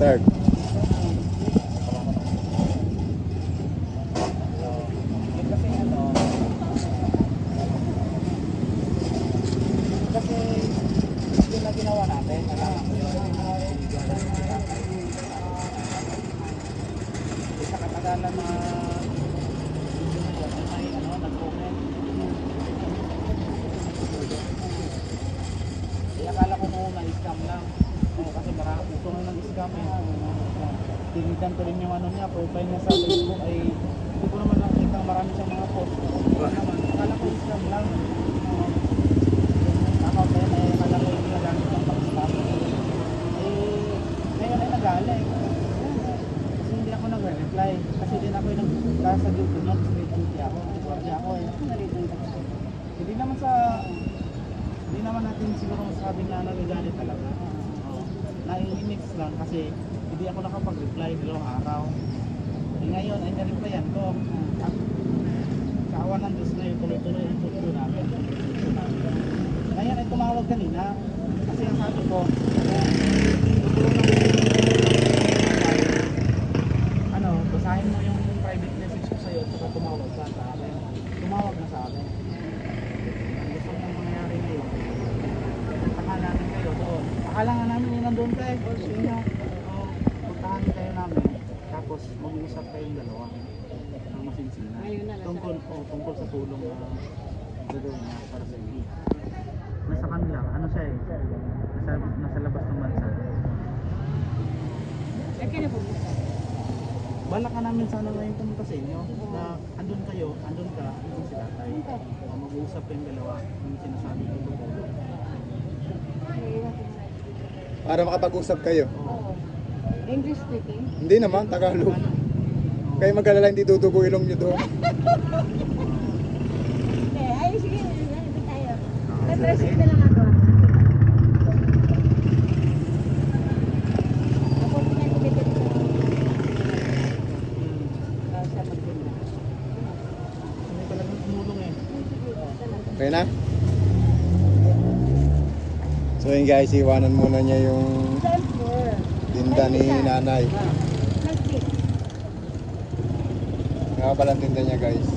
Third. Kasi ano, kasi yung na ginawa natin, kailangan ko yun. Sa katagalan na may ano, nag-comment. Akala ko noon na-scam lang. Kasi marami gusto nung nag-scam eh. Tinitan ko rin yung ano niya, profile niya sa Facebook ay hindi ko naman nakita marami siyang mga post. Akala ko scam lang. Account na yun ay akala ko yung ginagamit ng pang-scam. Ngayon ay nagaling. Kasi hindi ako nag-reply. Kasi din ako yung nasa group nun, street duty ako. Guardia ako eh. Hindi naman natin siguro masabing na nagagalit talaga. Nai-mix lang kasi hindi ako nakapag-reply dalawang araw. Ngayon ay na-replyan ko. At sa awa ng Diyos na yun, tuloy-tuloy ang tuloy namin. Ngayon ay tumawag kanina. Kasi ang sabi ko, basahin mo yung private message ko sa'yo at saka tumawag ka sa akin. Tumawag na sa akin. Gusto mong mangyayari ngayon. Puntahan natin kayo doon. Akala nga namin yung nandun kayo. Puntahan kayo namin. Tapos mag-uusap kayong dalawa. Ang masinsinan. Tungkol sa tulong na gagawin niya para sa inyo. Nasa kanila, ano siya eh. Nasa labas ng bansa. Balak ka namin sana ngayon pumunta sa inyo na andun kayo, andun ka, andun si tatay. Mag-uusap kayong dalawa yung sinasabi ko ito. Para makapag-usap kayo. English speaking? Hindi naman, Tagalog. Kayo mag-alala, hindi dudugo ilong nyo doon. Hindi, ay sige, nandito tayo. Nag-receive na lang ako. Ako pinag-ibigit ko. Sa magdala. Hindi talagang tumulong eh. Okay na? So yun guys, iwanan muna niya yung tinda ni nanay. Nag-tip. Nga pala ang tinda niya guys.